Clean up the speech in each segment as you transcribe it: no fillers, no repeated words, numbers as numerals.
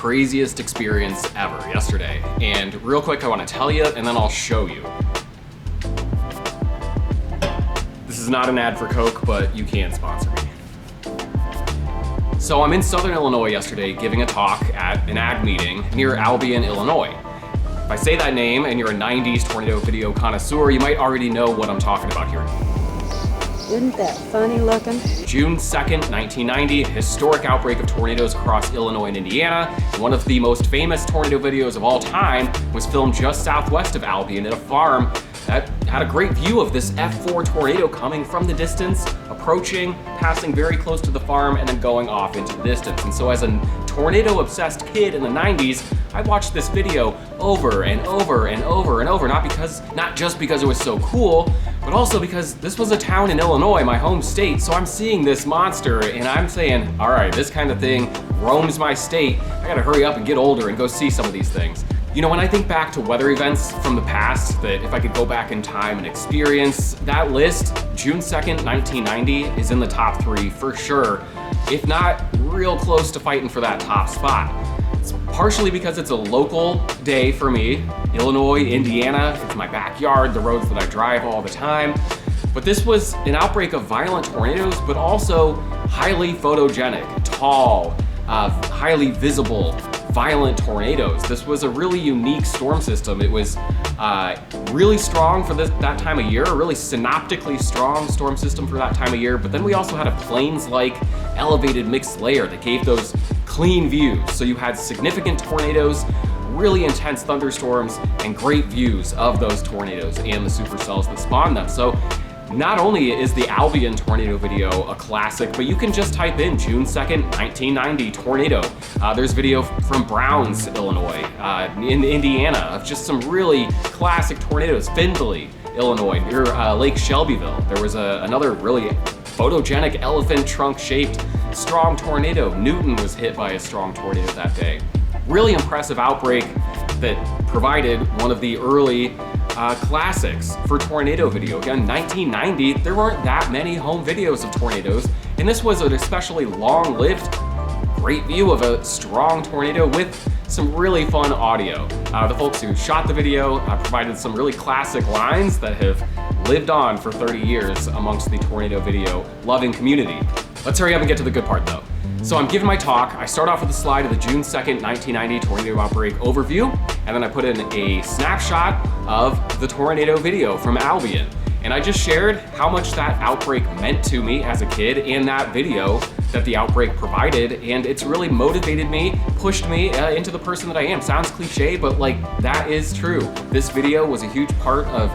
craziest experience ever yesterday. And real quick, I want to tell you, and then I'll show you. This is not an ad for Coke, but you can sponsor me. So I'm in Southern Illinois yesterday giving a talk at an ag meeting near Albion, Illinois. If I say that name and you're a 90s tornado video connoisseur, you might already know what I'm talking about here. Isn't that funny looking? June 2nd, 1990, historic outbreak of tornadoes across Illinois and Indiana. And one of the most famous tornado videos of all time was filmed just southwest of Albion at a farm that had a great view of this F4 tornado coming from the distance, approaching, passing very close to the farm, and then going off into the distance. And so as a tornado-obsessed kid in the 90s, I watched this video over and over and over and over, not just because it was so cool, but also because this was a town in Illinois, my home state, so I'm seeing this monster and I'm saying, all right, this kind of thing roams my state. I gotta hurry up and get older and go see some of these things. You know, when I think back to weather events from the past that if I could go back in time and experience, that list, June 2nd, 1990 is in the top 3 for sure, if not real close to fighting for that top spot. It's partially because it's a local day for me. Illinois, Indiana, it's my backyard, the roads that I drive all the time. But this was an outbreak of violent tornadoes, but also highly photogenic, tall, highly visible, violent tornadoes. This was a really unique storm system. It was really strong for that time of year, a really synoptically strong storm system for that time of year, but then we also had a plains-like elevated mixed layer that gave those clean views. So you had significant tornadoes, really intense thunderstorms, and great views of those tornadoes and the supercells that spawned them. So not only is the Albion tornado video a classic, but you can just type in June 2nd, 1990 tornado. There's video from Browns, Illinois, in Indiana, of just some really classic tornadoes. Findlay, Illinois, near Lake Shelbyville. There was another really photogenic elephant trunk shaped strong tornado. Newton was hit by a strong tornado that day. Really impressive outbreak that provided one of the early classics for tornado video. Again, 1990, there weren't that many home videos of tornadoes, and this was an especially long-lived, great view of a strong tornado with some really fun audio. The folks who shot the video provided some really classic lines that have lived on for 30 years amongst the tornado video loving community. Let's hurry up and get to the good part though. So I'm giving my talk. I start off with a slide of the June 2nd, 1990 tornado outbreak overview, and then I put in a snapshot of the tornado video from Albion. And I just shared how much that outbreak meant to me as a kid and that video that the outbreak provided, and it's really motivated me, pushed me into the person that I am. Sounds cliche, but like that is true. This video was a huge part of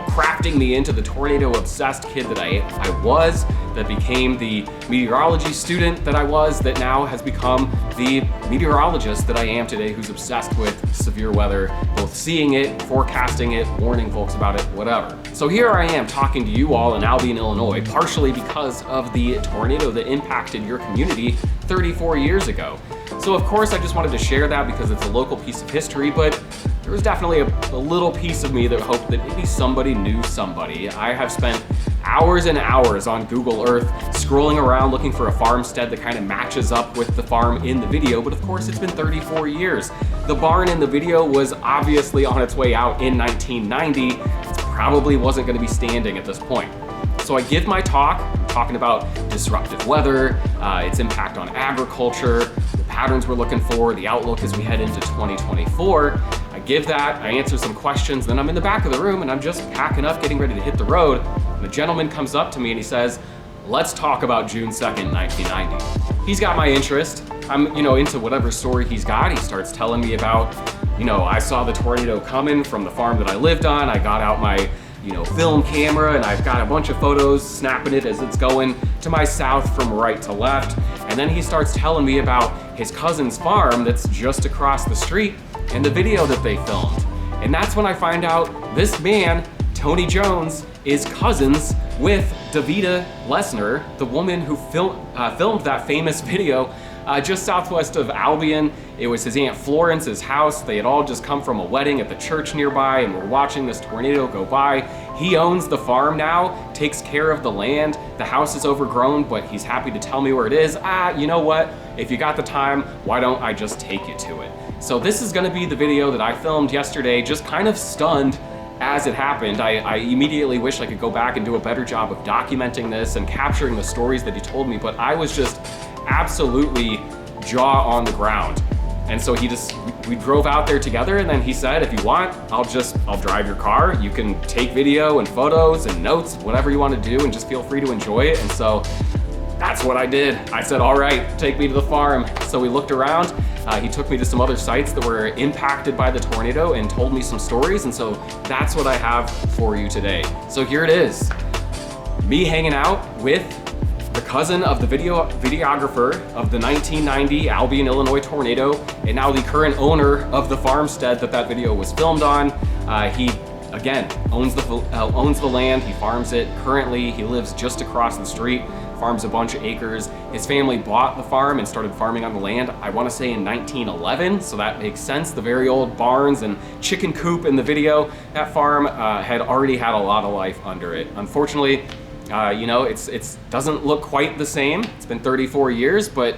crafting me into the tornado-obsessed kid that I was, that became the meteorology student that I was, that now has become the meteorologist that I am today, who's obsessed with severe weather, both seeing it, forecasting it, warning folks about it, whatever. So here I am talking to you all in Albion, Illinois, partially because of the tornado that impacted your community 34 years ago. So of course I just wanted to share that because it's a local piece of history, but there was definitely a little piece of me that hoped that maybe somebody knew somebody. I have spent hours and hours on Google Earth scrolling around looking for a farmstead that kind of matches up with the farm in the video, but of course it's been 34 years. The barn in the video was obviously on its way out in 1990. It probably wasn't going to be standing at this point. So I give my talk, I'm talking about disruptive weather, its impact on agriculture, the patterns we're looking for, the outlook as we head into 2024. I give that, I answer some questions, then I'm in the back of the room and I'm just packing up, getting ready to hit the road. And a gentleman comes up to me and he says, let's talk about June 2nd, 1990. He's got my interest. I'm, into whatever story he's got. He starts telling me about, I saw the tornado coming from the farm that I lived on. I got out my, film camera and I've got a bunch of photos snapping it as it's going to my south from right to left. And then he starts telling me about his cousin's farm that's just across the street and the video that they filmed. And that's when I find out this man, Tony Jones, is cousins with Davida Lesnar, the woman who filmed that famous video just southwest of Albion. It was his Aunt Florence's house. They had all just come from a wedding at the church nearby and were watching this tornado go by. He owns the farm now, takes care of the land. The house is overgrown, but he's happy to tell me where it is. You know what? If you got the time, why don't I just take you to it? So this is gonna be the video that I filmed yesterday, just kind of stunned as it happened. I immediately wish I could go back and do a better job of documenting this and capturing the stories that he told me, but I was just absolutely jaw on the ground. And so we drove out there together, and then he said, if you want, I'll drive your car. You can take video and photos and notes, whatever you want to do, and just feel free to enjoy it. And so that's what I did. I said, all right, take me to the farm. So we looked around. He took me to some other sites that were impacted by the tornado and told me some stories. And so that's what I have for you today. So here it is. Me hanging out with the cousin of the videographer of the 1990 Albion, Illinois tornado, and now the current owner of the farmstead that video was filmed on. He, again, owns the land, he farms it. Currently, he lives just across the street, farms a bunch of acres. His family bought the farm and started farming on the land, I wanna say in 1911, so that makes sense. The very old barns and chicken coop in the video, that farm had already had a lot of life under it. Unfortunately, you know, it doesn't look quite the same. It's been 34 years, but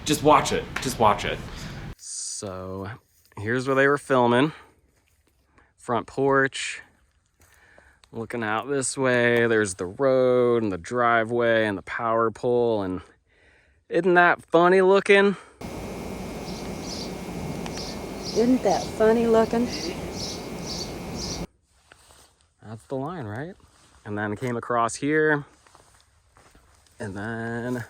just watch it. Just watch it. So here's where they were filming. Front porch. Looking out this way. There's the road and the driveway and the power pole. And isn't that funny looking? Isn't that funny looking? That's the line, right? And then came across here, and then I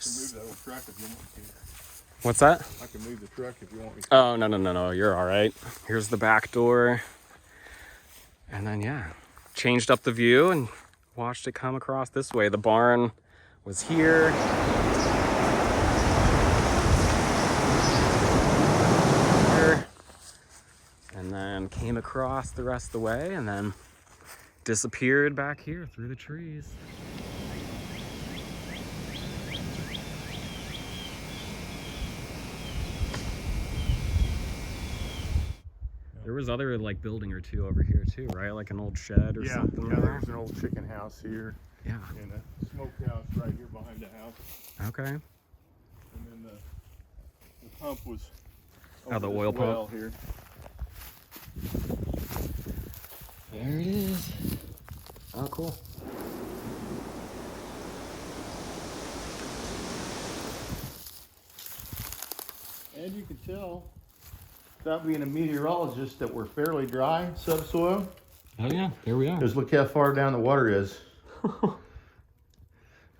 can move that old truck if you want me to. What's that? I can move the truck if you want me to. Oh, no, you're all right. Here's the back door. And then, yeah, changed up the view and watched it come across this way. The barn was here. And then came across the rest of the way and then disappeared back here through the trees. There was other like building or two over here too, right? Like an old shed or something. Yeah, there's an old chicken house here. Yeah. And a smokehouse right here behind the house. Okay. And then the pump was Oh, the over oil this well pump. here. There it is. Oh, cool. And you can tell, without being a meteorologist, that we're fairly dry subsoil. Oh yeah, there we are. Because look how far down the water is.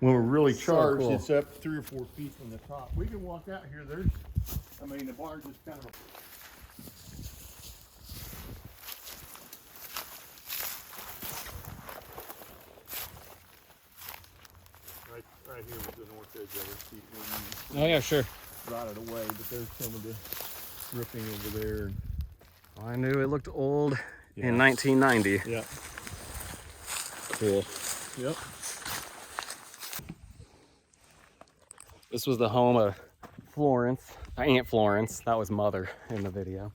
When we're really charged, cool. it's up 3 or 4 feet from the top. We can walk out here. The barge is kind of right here was the north edge of it. Oh yeah, sure. Rotted away, but there's some of the roofing over there. Well, I knew it looked old Yeah. in 1990. Yeah. Cool. Yep. This was the home of Florence, Aunt Florence. That was Mother in the video.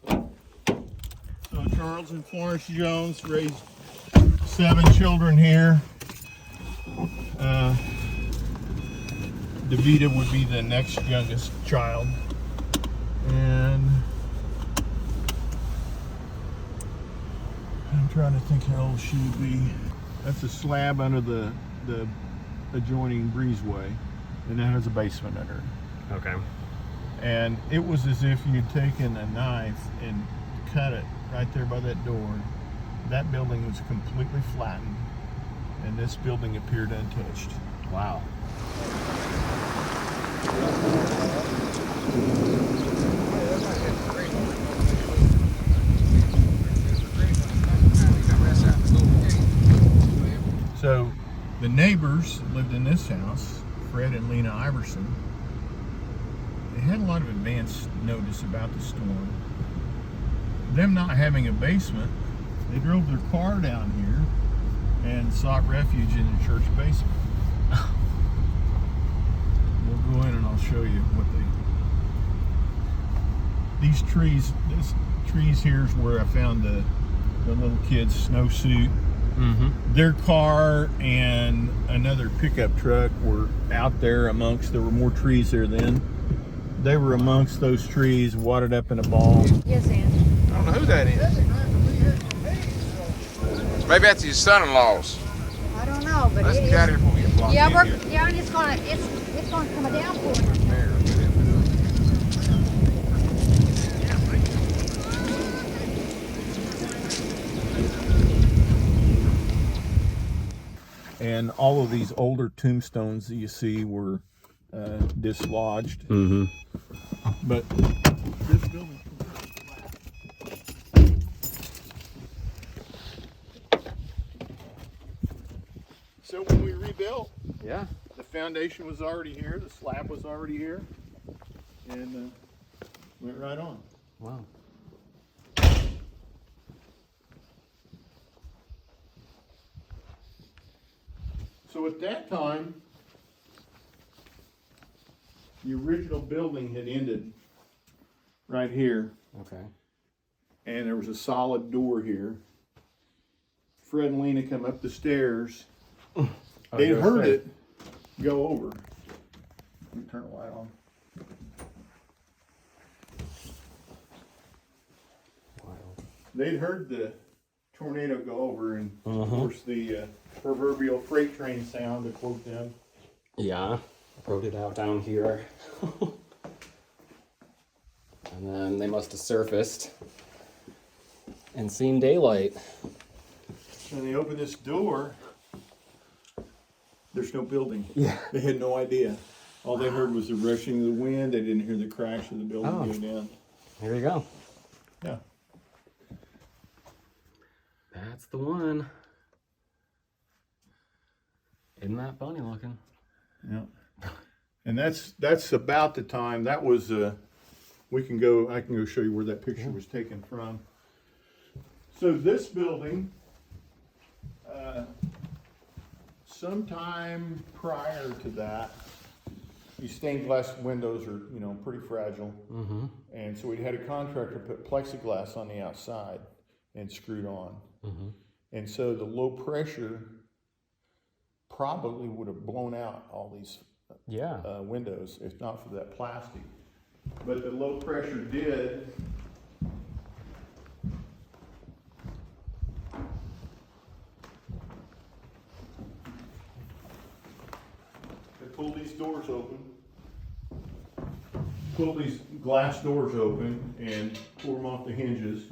So Charles and Florence Jones raised 7 children here. Davida would be the next youngest child. And I'm trying to think how old she would be. That's a slab under the adjoining breezeway, and that has a basement under it. Okay. And it was as if you'd taken a knife and cut it right there by that door. That building was completely flattened, and this building appeared untouched. Wow. So the neighbors lived in this house, Fred and Lena Iverson. They had a lot of advance notice about the storm. Them not having a basement, they drove their car down here and sought refuge in the church basement. We'll go in and I'll show you what these trees, trees here is where I found the little kid's snowsuit. Their car and another pickup truck were out there amongst, there were more trees there then. They were amongst those trees, wadded up in a ball. Yes, Ann. I don't know who that is. Maybe that's his son-in-law's. I don't know, but Let's get out of here before we get blocked yeah, in we're here. yeah, and it's gonna come down for us. And all of these older tombstones that you see were dislodged. But this building. So when we rebuilt, Yeah. the foundation was already here, the slab was already here, and went right on. Wow. So at that time, the original building had ended right here, Okay. and there was a solid door here. Fred and Lena come up the stairs. They go heard straight. it go over. Let me turn the light on. They'd heard the tornado go over, and of course the proverbial freight train sound, to quote them. Yeah. Wrote it out down here. And then they must have surfaced and seen daylight. And they opened this door. There's no building. Yeah. They had no idea. All they heard was the rushing of the wind. They didn't hear the crash of the building Oh. go down. Here you go. Yeah. That's the one. Isn't that funny looking? Yeah. And that's about the time. That was I can go show you where that picture was taken from. So this building, sometime prior to that, these stained glass windows are, pretty fragile. And so we had a contractor put plexiglass on the outside and screwed on. And so the low pressure probably would have blown out all these windows if not for that plastic. But the low pressure did. They pulled these doors open. Pulled these glass doors open and tore them off the hinges.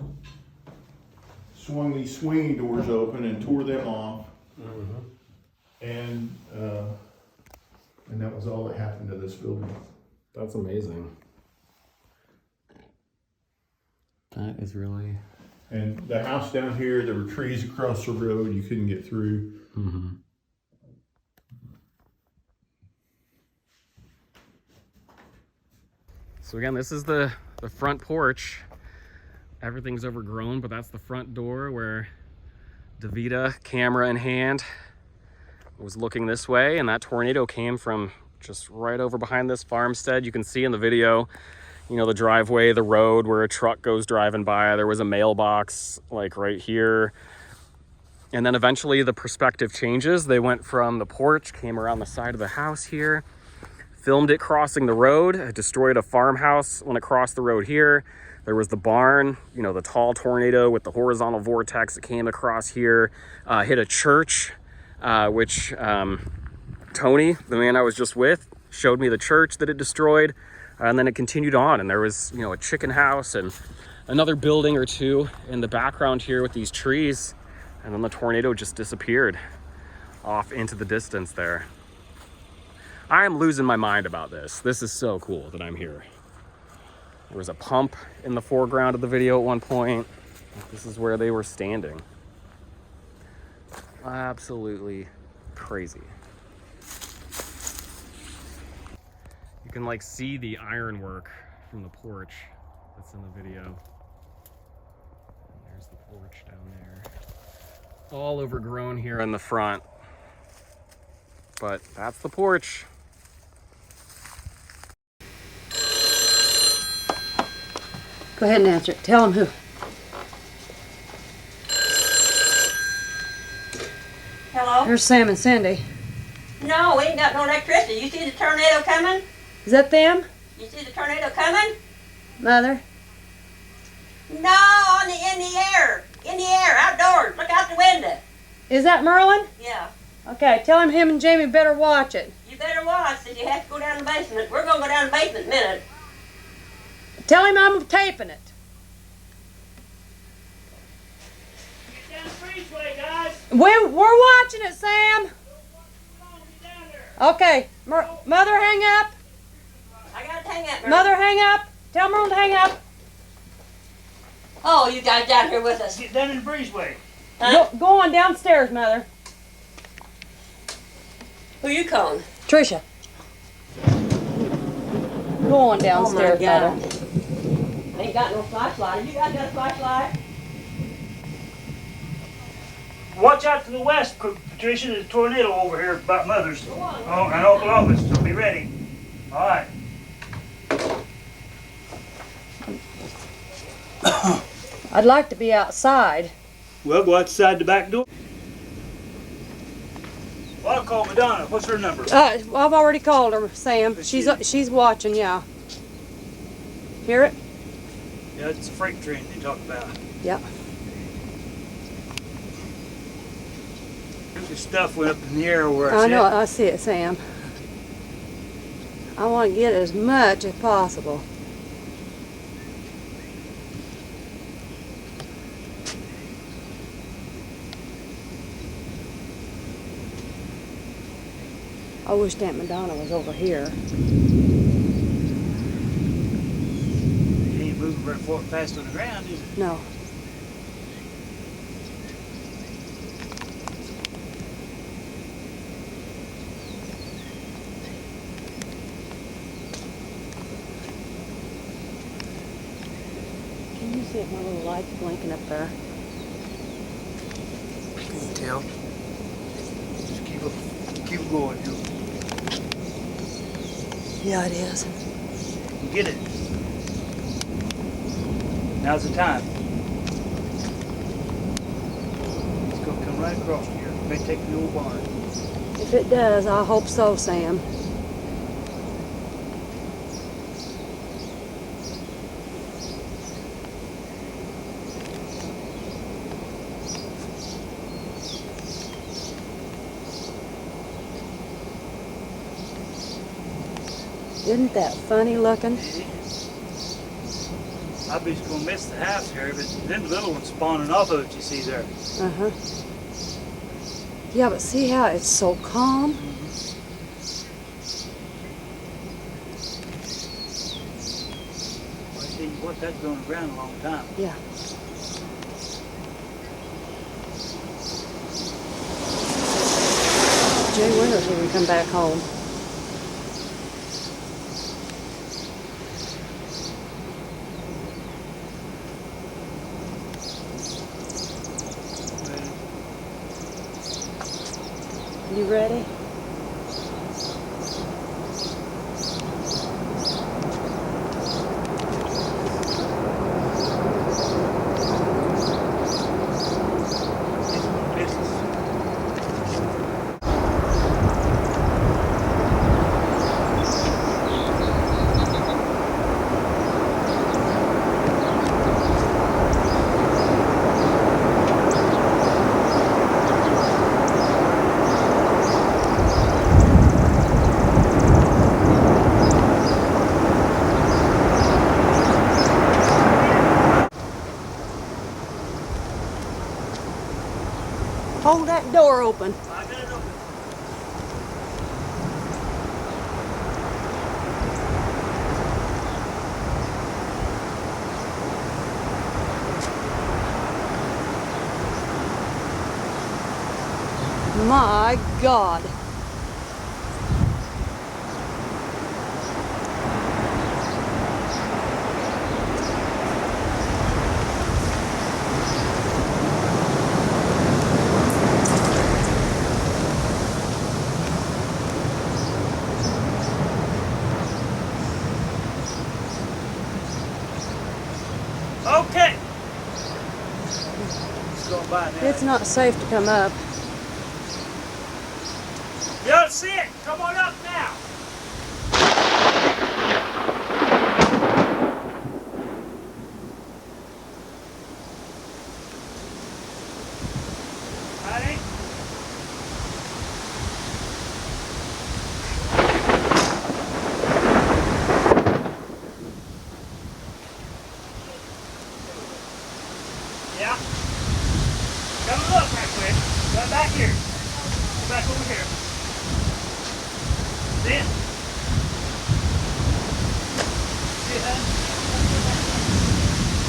Swung these swinging doors open and tore them off. And that was all that happened to this building. That's amazing. That is really... And the house down here, there were trees across the road, you couldn't get through. So again, this is the front porch. Everything's overgrown, but that's the front door where Davida, camera in hand, was looking this way, and that tornado came from just right over behind this farmstead. You can see in the video, the driveway, the road where a truck goes driving by. There was a mailbox like right here. And then eventually the perspective changes. They went from the porch, came around the side of the house here, filmed it crossing the road. It destroyed a farmhouse when it crossed the road here. There was the barn, the tall tornado with the horizontal vortex that came across here, hit a church, which Tony, the man I was just with, showed me the church that it destroyed. And then it continued on, and there was, a chicken house and another building or two in the background here with these trees. And then the tornado just disappeared off into the distance there. I am losing my mind about this. This is so cool that I'm here. There was a pump in the foreground of the video at one point. This is where they were standing. Absolutely crazy. You can see the ironwork from the porch that's in the video. And there's the porch down there. All overgrown here in the front. But that's the porch. Go ahead and answer it. Tell him who. Hello? Here's Sam and Cindy. No, we ain't got no electricity. You see the tornado coming? Is that them? You see the tornado coming? Mother? No, in the air. In the air, outdoors. Look out the window. Is that Merlin? Yeah. Okay, tell him and Jamie better watch it. You better watch if you have to go down the basement. We're gonna go down the basement in a minute. Tell him I'm taping it. Get down the breezeway, guys. We're watching it, Sam. Okay, Mother, hang up. I gotta hang up, Mary. Mother, hang up. Tell Merlin to hang up. Oh, you guys down here with us. Get down in the breezeway. Huh? Go on downstairs, Mother. Who you calling? Tricia. Go on downstairs, Oh, my God. Mother. Ain't got no flashlight. You guys got a flashlight? Watch out to the west, Patricia. There's a tornado over here about Mother's. Oh, and Oklahoma, so be ready. All right. I'd like to be outside. Well, go outside the back door. Well, I'll call Madonna. What's her number? Well, I've already called her, Sam. Is She's watching, yeah. Hear it? Yeah, it's a freight train they talk about. Yeah. The stuff went up in the air where I I know, said. I see it, Sam. I want to get as much as possible. I wish Aunt Madonna was over here. It ain't moving very fast on the ground, is it? No. Can you see if my little light's blinking up there? Can you tell? Just keep going. Yeah, it is. You get it. Now's the time. It's going to come right across here. It may take the old barn. If it does, I hope so, Sam. Isn't that funny looking? I bet it's going to miss the house here, but then the little one's spawning off of it, you see there. Uh-huh. Yeah, but see how it's so calm? I tell you what, that's been on the ground a long time. Yeah. Jay wonders when we come back home. You ready? Hold that door open. I got it open. My God. Okay. It's going by now. It's not safe to come up. You don't see it? Come on up now. Honey? Yeah. Come look right quick. Come back here. Come back over here. See it? See it, honey?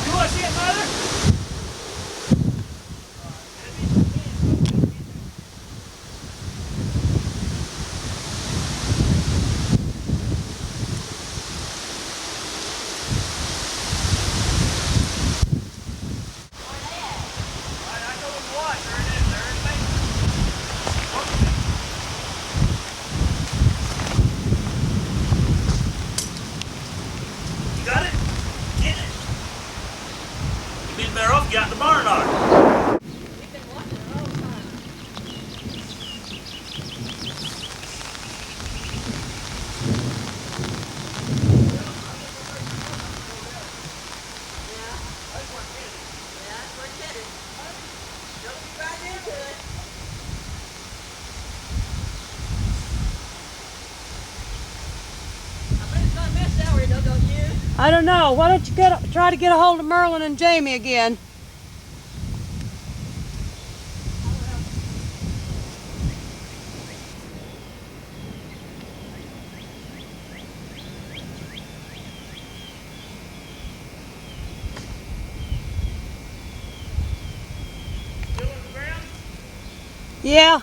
You want to see it, Mother? You got it? Get it. You'd be better off getting the barn on. I don't know. Why don't you try to get a hold of Merlin and Jamie again? Still on the ground? Yeah.